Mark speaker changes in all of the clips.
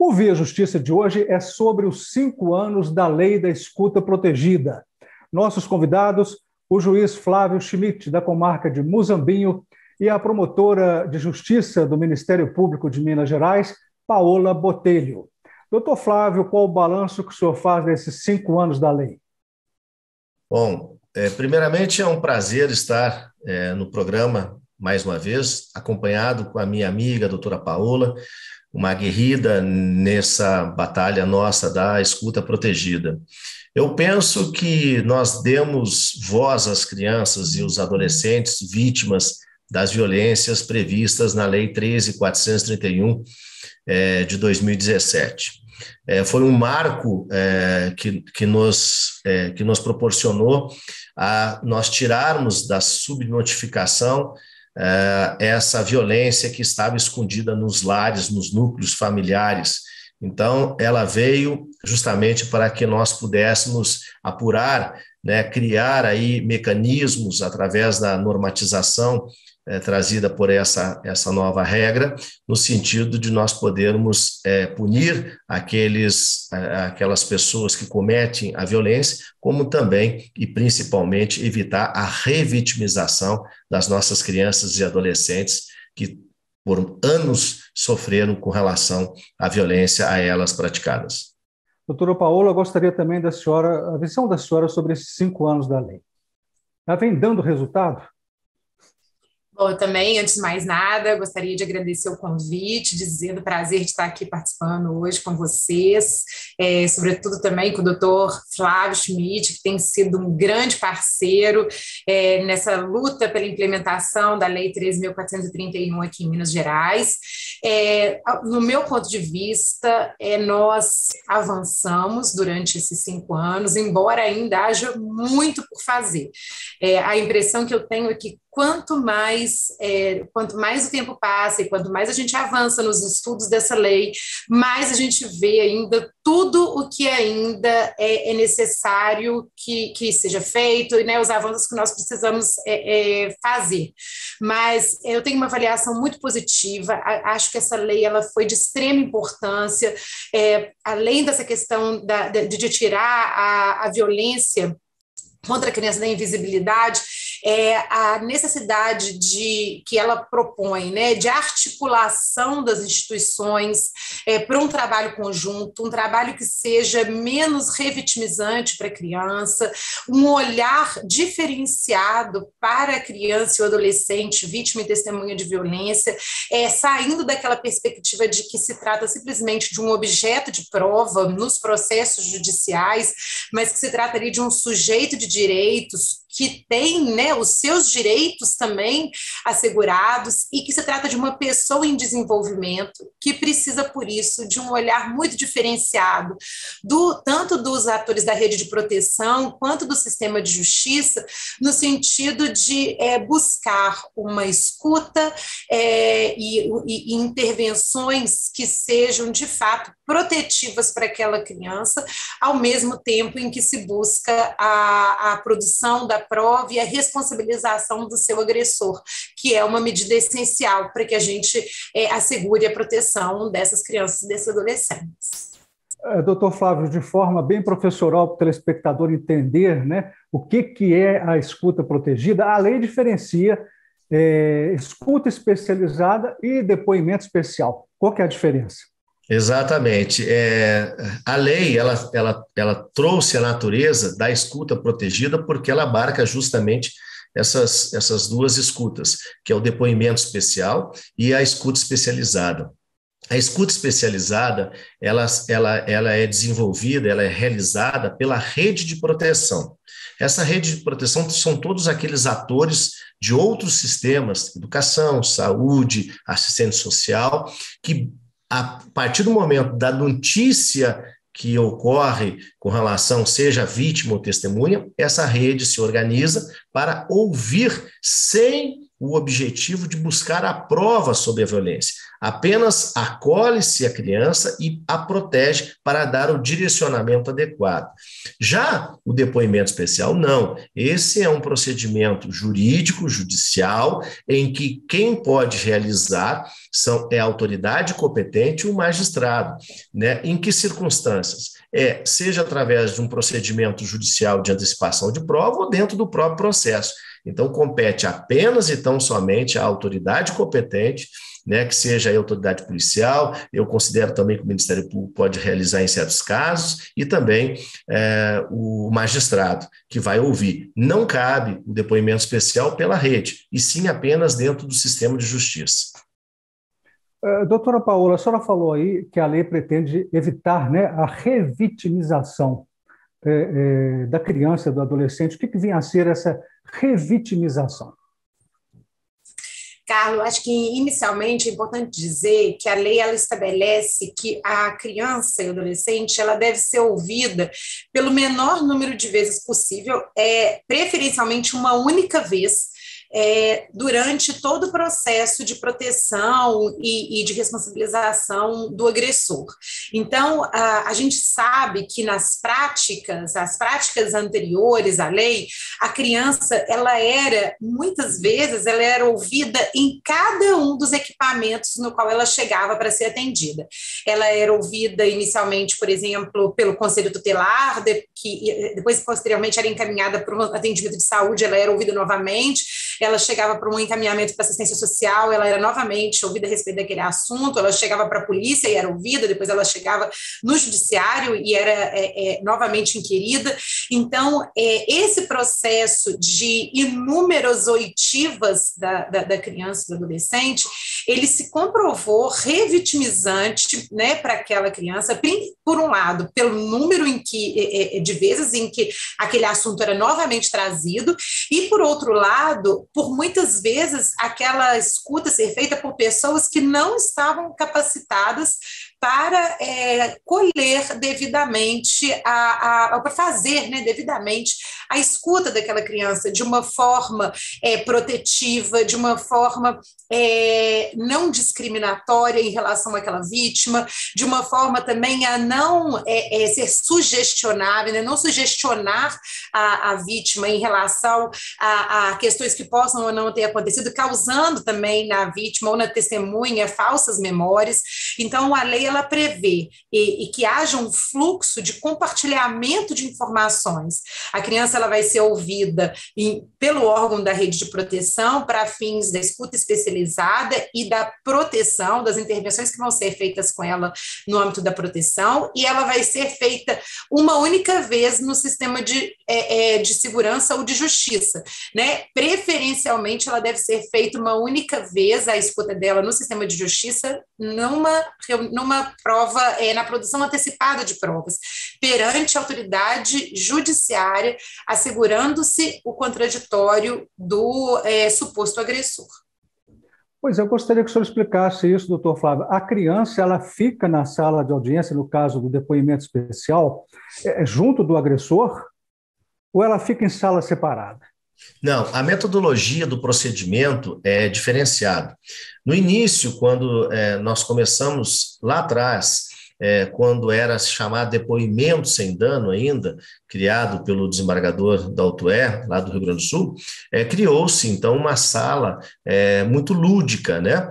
Speaker 1: O Via Justiça de hoje é sobre os 5 anos da Lei da Escuta Protegida. Nossos convidados, o juiz Flávio Schmidt, da comarca de Muzambinho, e a promotora de Justiça do Ministério Público de Minas Gerais, Paola Botelho. Doutor Flávio, qual o balanço que o senhor faz desses 5 anos da lei?
Speaker 2: Bom, primeiramente é um prazer estar no programa, mais uma vez, acompanhado com a minha amiga, a doutora Paola, uma aguerrida nessa batalha nossa da escuta protegida. Eu penso que nós demos voz às crianças e os adolescentes vítimas das violências previstas na Lei 13.431 de 2017. Foi um marco que nos proporcionou a nós tirarmos da subnotificação essa violência que estava escondida nos lares, nos núcleos familiares. Então, ela veio justamente para que nós pudéssemos apurar, criar aí mecanismos através da normatização trazida por essa nova regra, no sentido de nós podermos punir aquelas pessoas que cometem a violência, como também e principalmente evitar a revitimização das nossas crianças e adolescentes que por anos sofreram com relação à violência a elas praticadas.
Speaker 1: Doutora Paola, eu gostaria também da senhora, a visão da senhora sobre esses 5 anos da lei. Ela vem dando resultado?
Speaker 3: Bom, eu também, antes de mais nada, gostaria de agradecer o convite, dizer do prazer de estar aqui participando hoje com vocês, sobretudo também com o doutor Flávio Schmidt, que tem sido um grande parceiro nessa luta pela implementação da Lei 13.431 aqui em Minas Gerais. No meu ponto de vista, nós avançamos durante esses 5 anos, embora ainda haja muito por fazer. A impressão que eu tenho é que quanto mais o tempo passa e quanto mais a gente avança nos estudos dessa lei, mais a gente vê ainda tudo o que ainda é necessário que seja feito, e os avanços que nós precisamos fazer. Mas eu tenho uma avaliação muito positiva, acho que essa lei ela foi de extrema importância, além dessa questão de tirar a violência contra a criança da invisibilidade, a necessidade que ela propõe, de articulação das instituições para um trabalho conjunto, um trabalho que seja menos revitimizante para a criança, um olhar diferenciado para a criança e o adolescente vítima e testemunha de violência, saindo daquela perspectiva de que se trata simplesmente de um objeto de prova nos processos judiciais, mas que se trata ali de um sujeito de direitos que tem os seus direitos também assegurados e que se trata de uma pessoa em desenvolvimento que precisa, por isso, de um olhar muito diferenciado, tanto dos atores da rede de proteção quanto do sistema de justiça, no sentido de buscar uma escuta e intervenções que sejam, de fato, protetivas para aquela criança, ao mesmo tempo em que se busca a produção da prova e a responsabilização do seu agressor, que é uma medida essencial para que a gente assegure a proteção dessas crianças e desses adolescentes.
Speaker 1: Doutor Flávio, de forma bem professoral para o telespectador entender o que é a escuta protegida, a lei diferencia escuta especializada e depoimento especial. Qual que é a diferença?
Speaker 2: Exatamente. A lei ela trouxe a natureza da escuta protegida porque ela abarca justamente essas duas escutas, que é o depoimento especial e a escuta especializada. A escuta especializada ela é desenvolvida, ela é realizada pela rede de proteção. Essa rede de proteção são todos aqueles atores de outros sistemas, educação, saúde, assistente social, que a partir do momento da notícia que ocorre com relação, seja vítima ou testemunha, essa rede se organiza para ouvir sem o objetivo de buscar a prova sobre a violência. Apenas acolhe-se a criança e a protege para dar o direcionamento adequado. Já o depoimento especial, não. Esse é um procedimento jurídico, judicial, em que quem pode realizar é a autoridade competente e o magistrado. Né? Em que circunstâncias? Seja através de um procedimento judicial de antecipação de prova ou dentro do próprio processo. Então, compete apenas e tão somente à autoridade competente, né, que seja a autoridade policial, eu considero também que o Ministério Público pode realizar em certos casos, e também o magistrado, que vai ouvir. Não cabe o depoimento especial pela rede, e sim apenas dentro do sistema de justiça.
Speaker 1: Doutora Paola, a senhora falou aí que a lei pretende evitar, né, a revitimização da criança, do adolescente. O que vem a ser essa revitimização?
Speaker 3: Carlos, acho que inicialmente é importante dizer que a lei ela estabelece que a criança e o adolescente ela deve ser ouvida pelo menor número de vezes possível, preferencialmente uma única vez, durante todo o processo de proteção e de responsabilização do agressor. Então, a gente sabe que as práticas anteriores à lei, a criança, muitas vezes, ela era ouvida em cada um dos equipamentos no qual ela chegava para ser atendida. Ela era ouvida inicialmente, por exemplo, pelo Conselho Tutelar, que depois, posteriormente, era encaminhada para um atendimento de saúde, ela era ouvida novamente, ela chegava para um encaminhamento para assistência social, ela era novamente ouvida a respeito daquele assunto, ela chegava para a polícia e era ouvida, depois ela chegava no judiciário e era novamente inquirida. Então, esse processo de inúmeras oitivas da criança e do adolescente, ele se comprovou revitimizante, né, para aquela criança, por um lado, pelo número de vezes em que aquele assunto era novamente trazido, e por outro lado, por muitas vezes aquela escuta ser feita por pessoas que não estavam capacitadas para colher devidamente, para fazer, né, devidamente a escuta daquela criança de uma forma protetiva, de uma forma não discriminatória em relação àquela vítima, de uma forma também a não ser sugestionável, né, não sugestionar a vítima em relação a questões que possam ou não ter acontecido, causando também na vítima ou na testemunha falsas memórias. Então, a lei ela prevê e que haja um fluxo de compartilhamento de informações. A criança ela vai ser ouvida pelo órgão da rede de proteção para fins da escuta especializada e da proteção, das intervenções que vão ser feitas com ela no âmbito da proteção, e ela vai ser feita uma única vez no sistema de segurança ou de justiça, né? Preferencialmente, ela deve ser feita uma única vez, a escuta dela no sistema de justiça, numa prova, na produção antecipada de provas, perante a autoridade judiciária, assegurando-se o contraditório do suposto agressor.
Speaker 1: Pois eu gostaria que o senhor explicasse isso, doutor Flávio. A criança, ela fica na sala de audiência, no caso do depoimento especial, junto do agressor, ou ela fica em sala separada?
Speaker 2: Não, a metodologia do procedimento é diferenciada. No início, quando nós começamos lá atrás, quando era chamado depoimento sem dano ainda, criado pelo desembargador da Autué, lá do Rio Grande do Sul, criou-se, então, uma sala muito lúdica, né?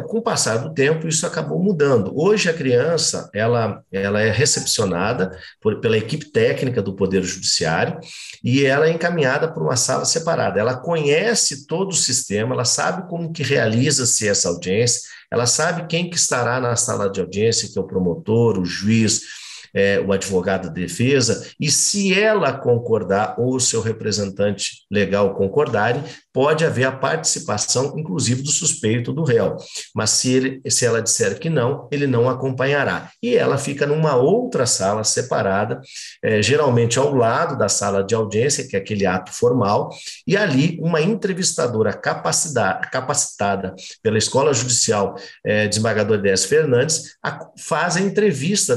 Speaker 2: Com o passar do tempo, isso acabou mudando. Hoje, a criança, ela é recepcionada pela equipe técnica do Poder Judiciário e ela é encaminhada para uma sala separada. Ela conhece todo o sistema, ela sabe como que realiza-se essa audiência, ela sabe quem que estará na sala de audiência, que é o promotor, o juiz, o advogado de defesa, e se ela concordar ou o seu representante legal concordarem, pode haver a participação, inclusive, do suspeito do réu. Mas se ela disser que não, ele não acompanhará. E ela fica numa outra sala separada, geralmente ao lado da sala de audiência, que é aquele ato formal, e ali uma entrevistadora capacitada pela Escola Judicial desembargador Décio Fernandes faz a entrevista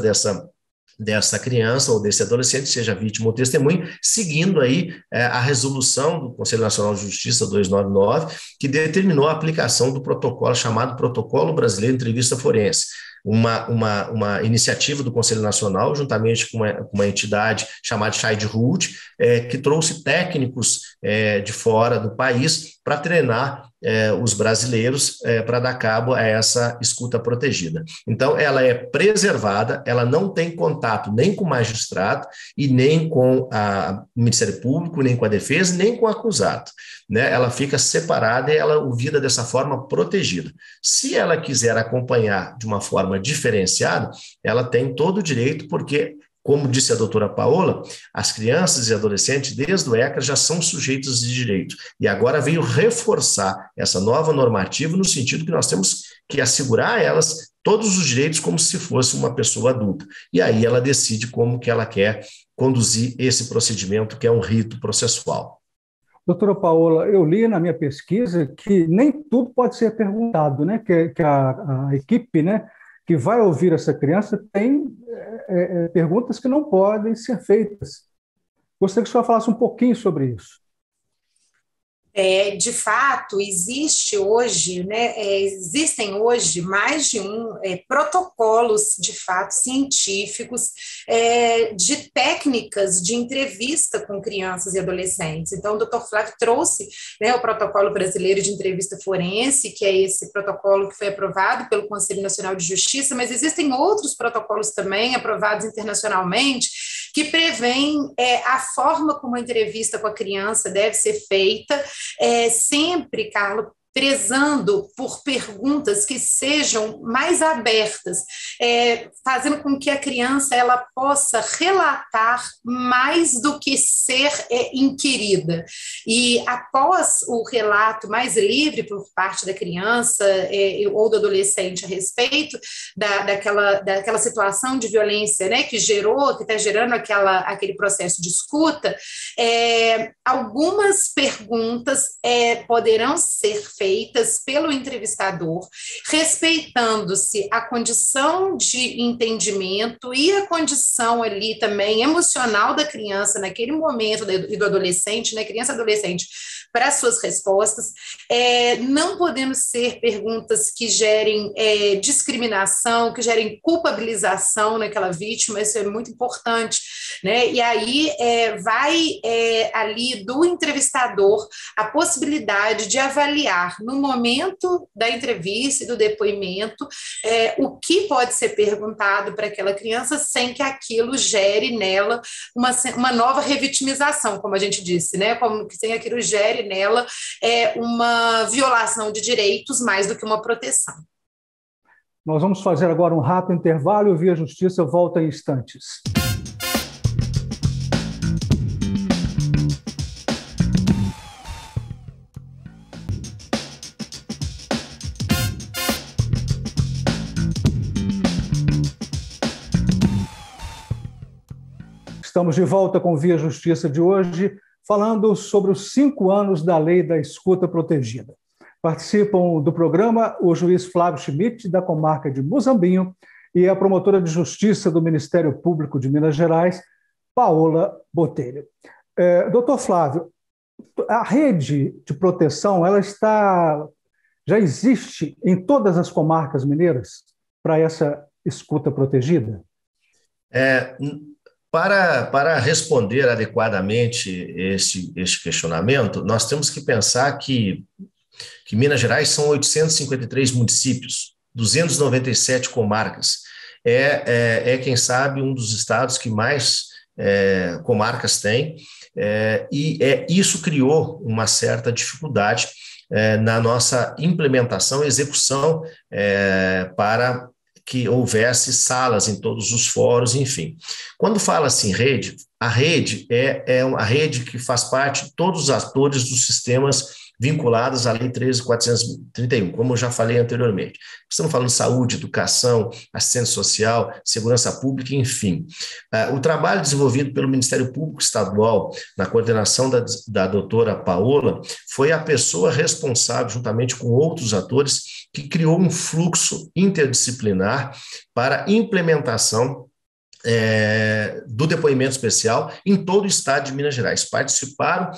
Speaker 2: dessa criança ou desse adolescente, seja vítima ou testemunha, seguindo aí a resolução do Conselho Nacional de Justiça 299, que determinou a aplicação do protocolo chamado Protocolo Brasileiro de Entrevista Forense, uma iniciativa do Conselho Nacional, juntamente com uma entidade chamada Childhood, que trouxe técnicos de fora do país para treinar os brasileiros para dar cabo a essa escuta protegida. Então, ela é preservada, ela não tem contato nem com o magistrado e nem com o Ministério Público, nem com a defesa, nem com o acusado, né? Ela fica separada e ela é ouvida dessa forma protegida. Se ela quiser acompanhar de uma forma diferenciada, ela tem todo o direito, porque, como disse a doutora Paola, as crianças e adolescentes, desde o ECA, já são sujeitos de direito. E agora veio reforçar essa nova normativa no sentido que nós temos que assegurar a elas todos os direitos como se fosse uma pessoa adulta. E aí ela decide como que ela quer conduzir esse procedimento, que é um rito processual.
Speaker 1: Doutora Paola, eu li na minha pesquisa que nem tudo pode ser perguntado, né? Que a equipe, né, que vai ouvir essa criança tem perguntas que não podem ser feitas. Gostaria que o senhor falasse um pouquinho sobre isso.
Speaker 3: De fato, existem hoje mais de protocolos, de fato, científicos de técnicas de entrevista com crianças e adolescentes. Então, o Dr. Flávio trouxe, né, o Protocolo Brasileiro de Entrevista Forense, que é esse protocolo que foi aprovado pelo Conselho Nacional de Justiça, mas existem outros protocolos também aprovados internacionalmente que prevêem a forma como a entrevista com a criança deve ser feita, sempre, Carlos, prezando por perguntas que sejam mais abertas, fazendo com que a criança ela possa relatar mais do que ser inquirida. E após o relato mais livre por parte da criança ou do adolescente a respeito daquela situação de violência, né, que está gerando aquele processo de escuta, algumas perguntas poderão ser feitas pelo entrevistador, respeitando-se a condição de entendimento e a condição ali também emocional da criança naquele momento e do adolescente, né, criança e adolescente, para suas respostas, não podendo ser perguntas que gerem discriminação, que gerem culpabilização naquela vítima, isso é muito importante, né? E aí vai ali do entrevistador a possibilidade de avaliar no momento da entrevista e do depoimento o que pode ser perguntado para aquela criança sem que aquilo gere nela uma nova revitimização, como a gente disse, né? Como que sem aquilo gere nela uma violação de direitos mais do que uma proteção.
Speaker 1: Nós vamos fazer agora um rápido intervalo e o Via Justiça volta em instantes. Estamos de volta com o Via Justiça de hoje, falando sobre os 5 anos da Lei da Escuta Protegida. Participam do programa o juiz Flávio Schmidt, da comarca de Muzambinho, e a promotora de Justiça do Ministério Público de Minas Gerais, Paola Botelho. Doutor Flávio, a rede de proteção já existe em todas as comarcas mineiras para essa escuta protegida?
Speaker 2: Para responder adequadamente este questionamento, nós temos que pensar que Minas Gerais são 853 municípios, 297 comarcas. Quem sabe, um dos estados que mais comarcas tem, e isso criou uma certa dificuldade na nossa implementação e execução para que houvesse salas em todos os fóruns, enfim. Quando fala-se em rede, a rede é uma rede que faz parte de todos os atores dos sistemas vinculados à Lei 13.431, como eu já falei anteriormente. Estamos falando de saúde, educação, assistência social, segurança pública, enfim. O trabalho desenvolvido pelo Ministério Público Estadual, na coordenação da doutora Paola, foi a pessoa responsável, juntamente com outros atores, que criou um fluxo interdisciplinar para implementação do depoimento especial em todo o estado de Minas Gerais. Participaram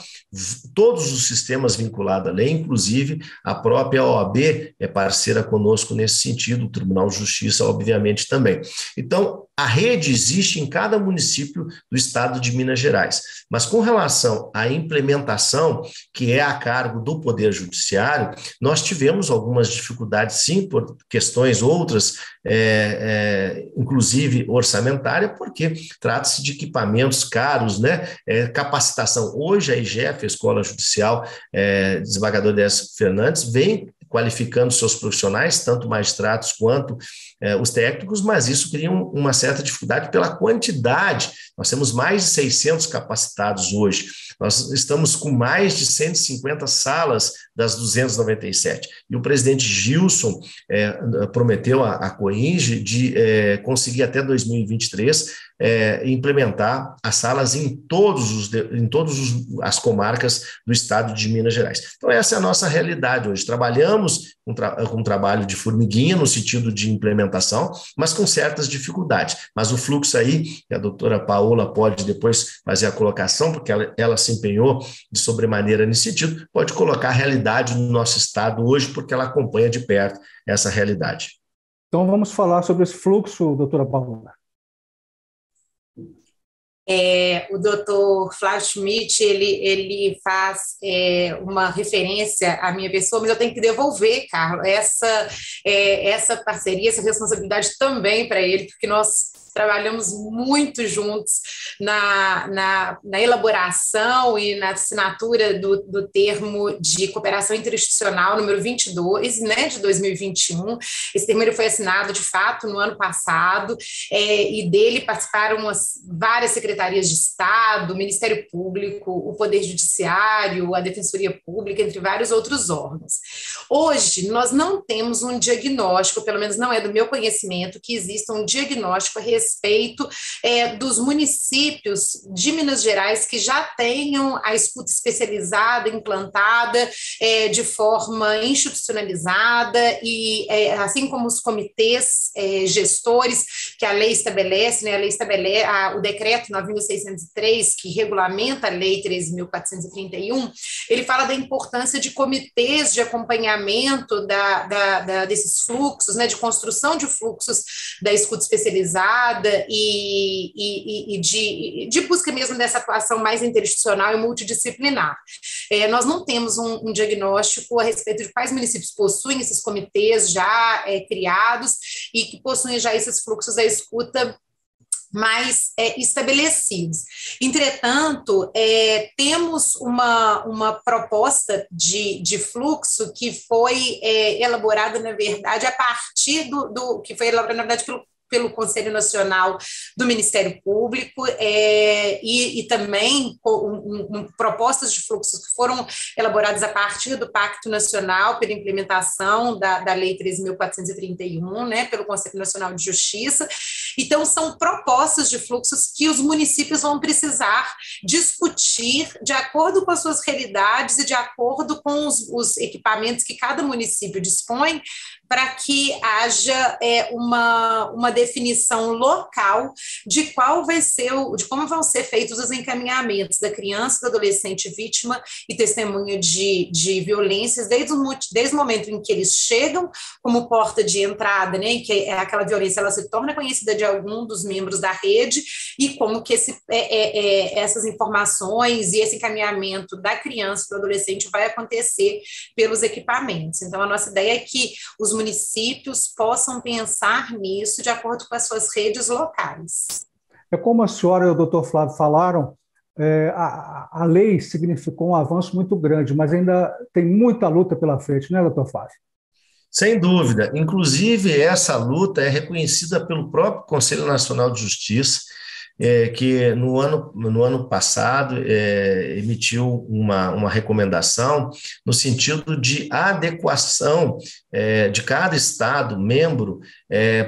Speaker 2: todos os sistemas vinculados à lei, inclusive a própria OAB é parceira conosco nesse sentido, o Tribunal de Justiça, obviamente, também. Então, a rede existe em cada município do estado de Minas Gerais, mas com relação à implementação, que é a cargo do Poder Judiciário, nós tivemos algumas dificuldades, sim, por questões outras, inclusive orçamentária, porque trata-se de equipamentos caros, né? Capacitação. Hoje a IGF, a Escola Judicial Desembargador Décio Fernandes, vem qualificando seus profissionais, tanto magistrados quanto os técnicos, mas isso cria uma certa dificuldade pela quantidade. Nós temos mais de 600 capacitados hoje. Nós estamos com mais de 150 salas das 297. E o presidente Gilson prometeu à COINGE de conseguir até 2023 implementar as salas em todas as comarcas do estado de Minas Gerais. Então, essa é a nossa realidade hoje. Trabalhamos com um trabalho de formiguinha no sentido de implementação, mas com certas dificuldades. Mas o fluxo aí, que a doutora Paola pode depois fazer a colocação, porque ela se empenhou de sobremaneira nesse sentido, pode colocar a realidade no nosso estado hoje, porque ela acompanha de perto essa realidade.
Speaker 1: Então, vamos falar sobre esse fluxo, doutora Paola.
Speaker 3: O doutor Flávio Schmidt, ele faz uma referência à minha pessoa, mas eu tenho que devolver, Carlos, essa parceria, essa responsabilidade também para ele, porque nós trabalhamos muito juntos na elaboração e na assinatura do termo de cooperação interinstitucional número 22, né, de 2021. Esse termo ele foi assinado, de fato, no ano passado, e dele participaram várias secretarias de Estado, o Ministério Público, o Poder Judiciário, a Defensoria Pública, entre vários outros órgãos. Hoje, nós não temos um diagnóstico, pelo menos não é do meu conhecimento, que exista um diagnóstico a respeito dos municípios de Minas Gerais que já tenham a escuta especializada, implantada de forma institucionalizada e assim como os comitês gestores que a lei estabelece, né, o decreto 9.603, que regulamenta a lei 13.431, ele fala da importância de comitês de acompanhamento desses fluxos, né, de construção de fluxos da escuta especializada e de busca mesmo dessa atuação mais interinstitucional e multidisciplinar. Nós não temos um diagnóstico a respeito de quais municípios possuem esses comitês já criados e que possuem já esses fluxos da escuta mais estabelecidos. Entretanto, temos uma proposta de fluxo que foi elaborada, na verdade, a partir que foi elaborada, na verdade, pelo Conselho Nacional do Ministério Público e também propostas de fluxos que foram elaboradas a partir do Pacto Nacional pela implementação da Lei 13.431, né, pelo Conselho Nacional de Justiça. Então, são propostas de fluxos que os municípios vão precisar discutir de acordo com as suas realidades e de acordo com os equipamentos que cada município dispõe, para que haja uma definição local de como vão ser feitos os encaminhamentos da criança e do adolescente vítima e testemunha de violências desde o momento em que eles chegam como porta de entrada, né, em que aquela violência ela se torna conhecida de algum dos membros da rede e como que essas informações e esse encaminhamento da criança e do adolescente vai acontecer pelos equipamentos. Então, a nossa ideia é que os municípios possam pensar nisso de acordo com as suas redes locais.
Speaker 1: Como a senhora e o doutor Flávio falaram, a lei significou um avanço muito grande, mas ainda tem muita luta pela frente, né, doutor Flávio?
Speaker 2: Sem dúvida. Inclusive, essa luta é reconhecida pelo próprio Conselho Nacional de Justiça. que no ano passado emitiu uma recomendação no sentido de adequação de cada Estado membro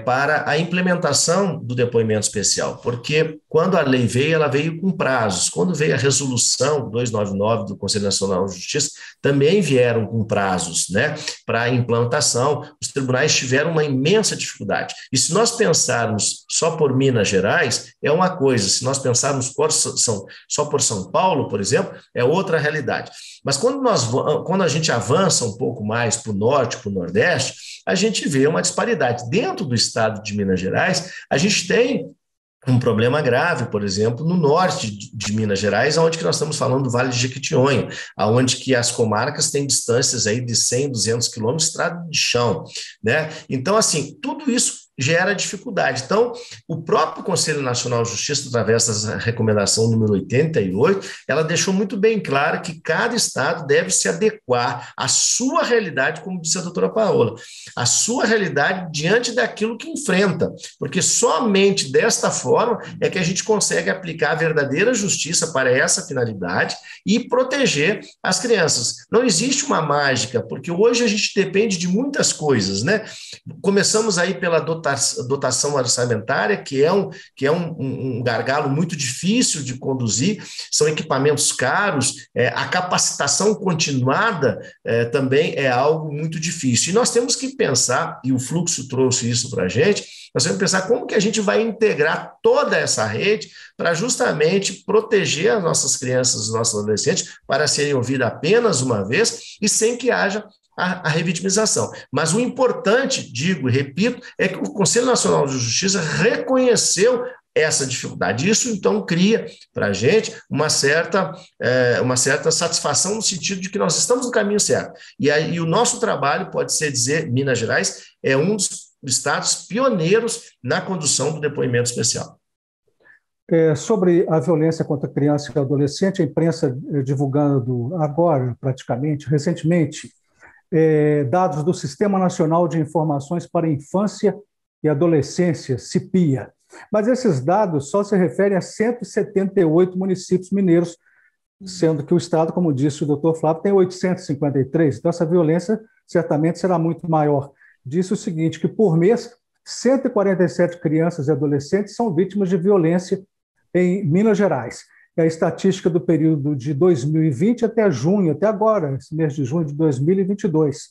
Speaker 2: para a implementação do depoimento especial, porque quando a lei veio, ela veio com prazos. Quando veio a resolução 299 do Conselho Nacional de Justiça, também vieram com prazos, né, para a implantação. Os tribunais tiveram uma imensa dificuldade. E se nós pensarmos só por Minas Gerais, é uma coisa. Se nós pensarmos só por São Paulo, por exemplo, é outra realidade. Mas quando a gente avança um pouco mais para o norte, para o nordeste, a gente vê uma disparidade. Dentro do estado de Minas Gerais, a gente tem um problema grave, por exemplo, no norte de Minas Gerais, onde que nós estamos falando do Vale de Jequitinhonha, onde que as comarcas têm distâncias aí de 100, 200 quilômetros de estrada de chão, né? Então, assim, tudo isso gera dificuldade. Então, o próprio Conselho Nacional de Justiça, através da recomendação número 88, ela deixou muito bem claro que cada estado deve se adequar à sua realidade, como disse a doutora Paola, à sua realidade diante daquilo que enfrenta, porque somente desta forma é que a gente consegue aplicar a verdadeira justiça para essa finalidade e proteger as crianças. Não existe uma mágica, porque hoje a gente depende de muitas coisas, né? Começamos aí pela dotação orçamentária, que é um gargalo muito difícil de conduzir, são equipamentos caros, a capacitação continuada também é algo muito difícil. E nós temos que pensar, e o Fluxo trouxe isso para a gente, nós temos que pensar como que a gente vai integrar toda essa rede para justamente proteger as nossas crianças, os nossos adolescentes, para serem ouvidos apenas uma vez e sem que haja a revitimização. Mas o importante, digo e repito, é que o Conselho Nacional de Justiça reconheceu essa dificuldade. Isso, então, cria para a gente uma certa satisfação no sentido de que nós estamos no caminho certo. E o nosso trabalho, pode-se dizer, Minas Gerais é um dos estados pioneiros na condução do depoimento especial.
Speaker 1: Sobre a violência contra criança e adolescente, a imprensa divulgando agora, praticamente, recentemente, dados do Sistema Nacional de Informações para a Infância e Adolescência, CIPIA. Mas esses dados só se referem a 178 municípios mineiros, sendo que o Estado, como disse o doutor Flávio, tem 853. Então, essa violência certamente será muito maior. Disse o seguinte, que por mês, 147 crianças e adolescentes são vítimas de violência em Minas Gerais. É a estatística do período de 2020 até junho, até agora, esse mês de junho de 2022.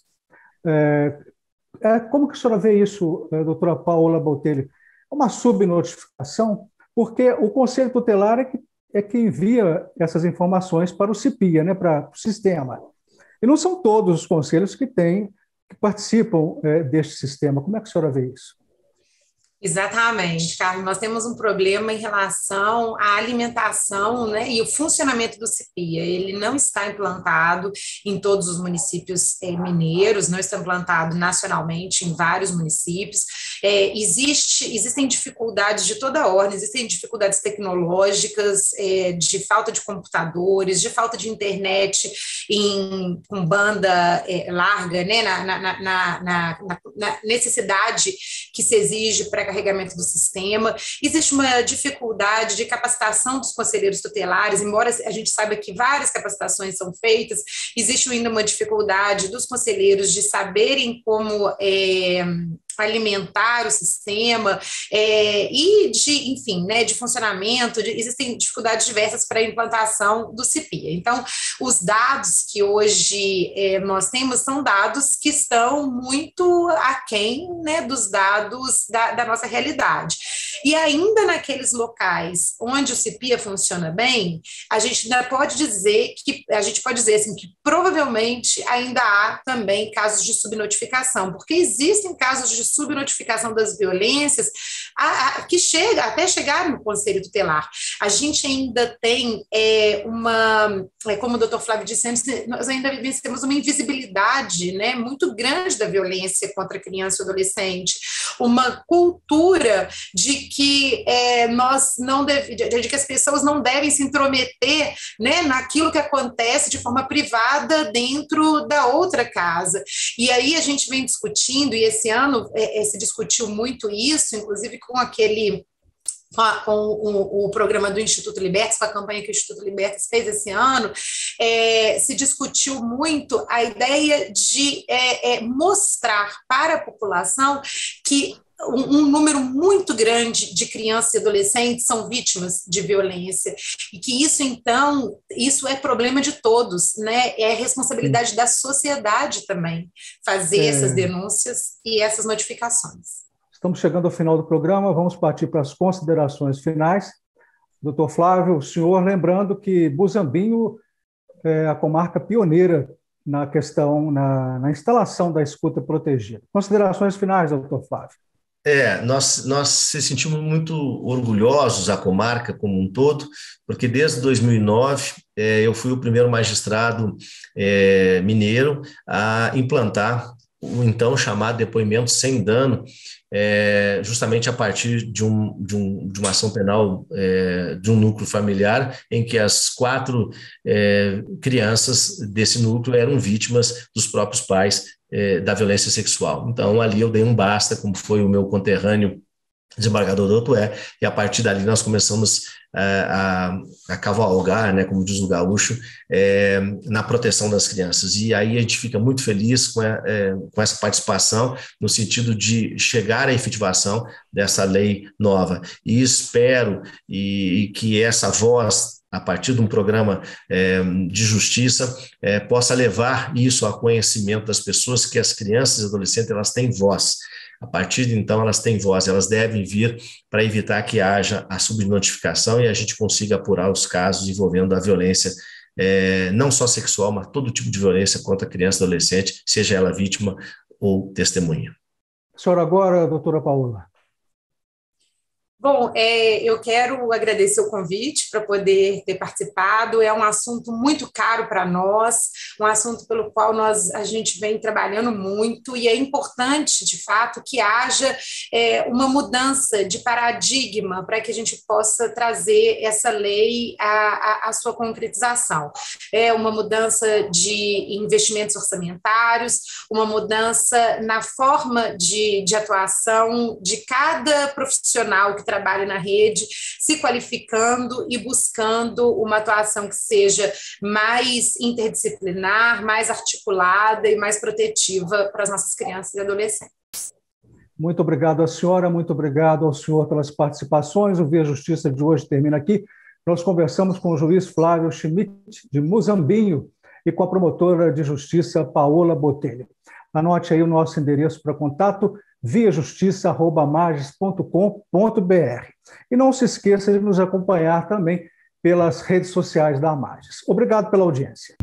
Speaker 1: Como que a senhora vê isso, doutora Paola Botelho? É uma subnotificação, porque o Conselho Tutelar é que envia essas informações para o CIPIA, né, para o sistema. E não são todos os conselhos que participam deste sistema. Como é que a senhora vê isso?
Speaker 3: Exatamente, Carlos. Nós temos um problema em relação à alimentação, né, e o funcionamento do CIPIA. Ele não está implantado em todos os municípios mineiros, não está implantado nacionalmente em vários municípios. Existem dificuldades de toda ordem, existem dificuldades tecnológicas, de falta de computadores, de falta de internet com banda larga, né, na necessidade que se exige para carregamento do sistema. Existe uma dificuldade de capacitação dos conselheiros tutelares, embora a gente saiba que várias capacitações são feitas, existe ainda uma dificuldade dos conselheiros de saberem como alimentar o sistema e de funcionamento, existem dificuldades diversas para a implantação do CIPIA. Então, os dados que hoje nós temos são dados que estão muito aquém, né, dos dados da nossa realidade. E ainda naqueles locais onde o CIPIA funciona bem, a gente pode dizer assim, que provavelmente ainda há também casos de subnotificação, porque existem casos de subnotificação das violências que até chegar no Conselho Tutelar. A gente ainda tem como o doutor Flávio disse antes, nós ainda temos uma invisibilidade, né, muito grande da violência contra a criança e adolescente, uma cultura de que de que as pessoas não devem se intrometer, né, naquilo que acontece de forma privada dentro da outra casa. E aí a gente vem discutindo, e esse ano se discutiu muito isso, inclusive com aquele com o programa do Instituto Libertas, com a campanha que o Instituto Libertas fez esse ano, se discutiu muito a ideia de mostrar para a população que um número muito grande de crianças e adolescentes são vítimas de violência, e que isso, então, isso é problema de todos, né? É responsabilidade da sociedade também fazer essas denúncias e essas notificações.
Speaker 1: Estamos chegando ao final do programa, vamos partir para as considerações finais. Doutor Flávio, o senhor, lembrando que Muzambinho é a comarca pioneira na questão, na instalação da escuta protegida. Considerações finais, doutor Flávio.
Speaker 2: Nós se sentimos muito orgulhosos, a comarca como um todo, porque desde 2009 eu fui o primeiro magistrado mineiro a implantar o então chamado depoimento sem dano, justamente a partir de uma ação penal de um núcleo familiar em que as 4 crianças desse núcleo eram vítimas dos próprios pais da violência sexual. Então, ali eu dei um basta, como foi o meu conterrâneo desembargador Doutor, e a partir dali nós começamos a cavalgar, né, como diz o gaúcho, na proteção das crianças. E aí a gente fica muito feliz com essa participação, no sentido de chegar à efetivação dessa lei nova. E espero que essa voz, a partir de um programa de justiça, possa levar isso ao conhecimento das pessoas, que as crianças e adolescentes elas têm voz. A partir de então, elas têm voz, elas devem vir para evitar que haja a subnotificação e a gente consiga apurar os casos envolvendo a violência, não só sexual, mas todo tipo de violência contra criança e adolescente, seja ela vítima ou testemunha.
Speaker 1: A senhora agora, doutora Paola.
Speaker 3: Bom, eu quero agradecer o convite para poder ter participado. É um assunto muito caro para nós, um assunto pelo qual a gente vem trabalhando muito, e é importante, de fato, que haja uma mudança de paradigma para que a gente possa trazer essa lei à sua concretização. É uma mudança de investimentos orçamentários, uma mudança na forma de atuação de cada profissional que trabalha na rede, se qualificando e buscando uma atuação que seja mais interdisciplinar, mais articulada e mais protetiva para as nossas crianças e adolescentes.
Speaker 1: Muito obrigado à senhora, muito obrigado ao senhor pelas participações. O Via Justiça de hoje termina aqui. Nós conversamos com o juiz Flávio Schmidt, de Muzambinho, e com a promotora de justiça Paola Botelho. Anote aí o nosso endereço para contato, viajustiça@amages.com.br. E não se esqueça de nos acompanhar também pelas redes sociais da Amages. Obrigado pela audiência.